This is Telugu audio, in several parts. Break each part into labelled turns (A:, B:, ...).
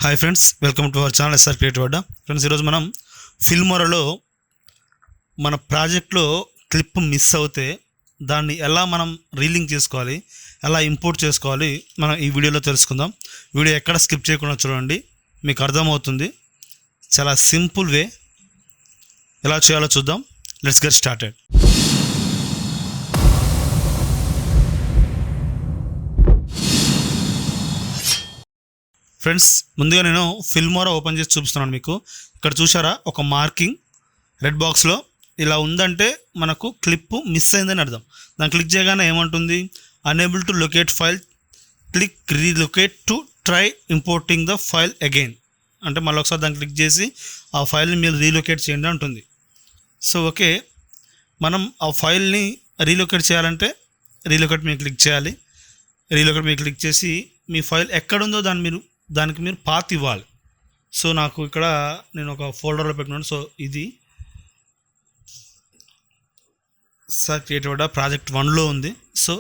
A: Hi friends, welcome to our channel SR creative Adda. Friends, ఈరోజు మనం ఫిల్మోరాలో మన ప్రాజెక్ట్లో క్లిప్ మిస్ అవుతే దాన్ని ఎలా మనం రీలింక్ చేసుకోవాలి, ఎలా ఇంపోర్ట్ చేసుకోవాలి మనం ఈ వీడియోలో తెలుసుకుందాం. వీడియో ఎక్కడ స్కిప్ చేయకుండా చూడండి, మీకు అర్థమవుతుంది. చాలా సింపుల్ వే, ఎలా చేయాలో చూద్దాం. Let's get started. ఫ్రెండ్స్, ముందుగా నేను ఫిల్మోరా ఓపెన్ చేసి చూపిస్తున్నాను మీకు. ఇక్కడ చూసారా, ఒక మార్కింగ్ రెడ్ బాక్స్లో ఇలా ఉందంటే మనకు క్లిప్ మిస్ అయిందని అర్థం. దాన్ని క్లిక్ చేయగానే ఏమంటుంది, unable to locate file, click relocate to try importing the file again. అంటే మళ్ళీ ఒకసారి దాన్ని క్లిక్ చేసి ఆ ఫైల్ని మీరు రీలొకేట్ చేయండి అంటుంది. సో ఓకే, మనం ఆ ఫైల్ని రీలొకేట్ చేయాలంటే రీలొకేట్ మీద క్లిక్ చేయాలి. రీలొకేట్ మీద క్లిక్ చేసి మీ ఫైల్ ఎక్కడుందో దానికి మీరు పాత్ ఇవ్వాలి. సో నాకు ఇక్కడ నేను ఒక ఫోల్డర్లో పెట్టుకున్నాను. సో ఇది ఎస్ఆర్ క్రియేటివ్ అడ్డా ప్రాజెక్ట్ 1లో ఉంది. సో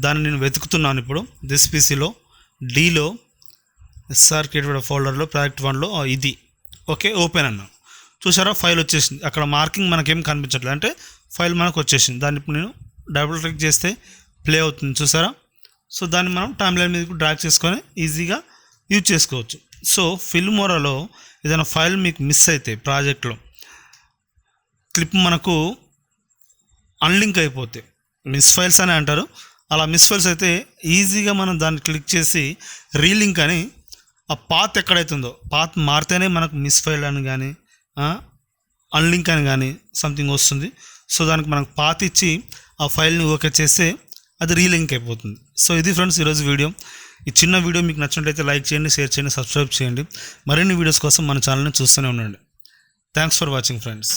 A: దాన్ని నేను వెతుకుతున్నాను ఇప్పుడు దిస్ పీసీలో డీలో ఎస్ఆర్ క్రియేటివ్ అడ్డా ఫోల్డర్లో ప్రాజెక్ట్ 1లో ఇది. ఓకే, ఓపెన్ అన్నాను. చూసారా, ఫైల్ వచ్చేసింది. అక్కడ మార్కింగ్ మనకేం కనిపించట్లేదు, అంటే ఫైల్ మనకు వచ్చేసింది. దాన్ని ఇప్పుడు నేను డబుల్ క్లిక్ చేస్తే ప్లే అవుతుంది, చూసారా. సో దాన్ని మనం టైమ్ లైన్ మీదకి డ్రాగ్ చేసుకొని ఈజీగా యూజ్ చేసుకోవచ్చు. సో ఫిల్మోరాలో ఏదైనా ఫైల్ మీకు మిస్ అయితే ప్రాజెక్ట్లో క్లిప్ మనకు అన్లింక్ అయిపోతే మిస్ ఫైల్స్ అని అంటారు. అలా మిస్ ఫైల్స్ అయితే ఈజీగా మనం దాన్ని క్లిక్ చేసి రీలింక్ అని ఆ పాత్ ఎక్కడైతుందో పాత్ మారితేనే మనకు మిస్ ఫైల్ అని కానీ అన్లింక్ అని కానీ సంథింగ్ వస్తుంది. సో దానికి మనకు పాత్ ఇచ్చి ఆ ఫైల్ని ఓకే చేస్తే అది రీలింక్ అయిపోతుంది. సో ఇది ఫ్రెండ్స్ ఈరోజు వీడియో. ఈ చిన్న వీడియో మీకు నచ్చినట్లయితే లైక్ చేయండి, షేర్ చేయండి, సబ్స్క్రైబ్ చేయండి. మరిన్ని వీడియోస్ కోసం మన ఛానల్ని చూస్తూనే ఉండండి. Thanks for watching friends.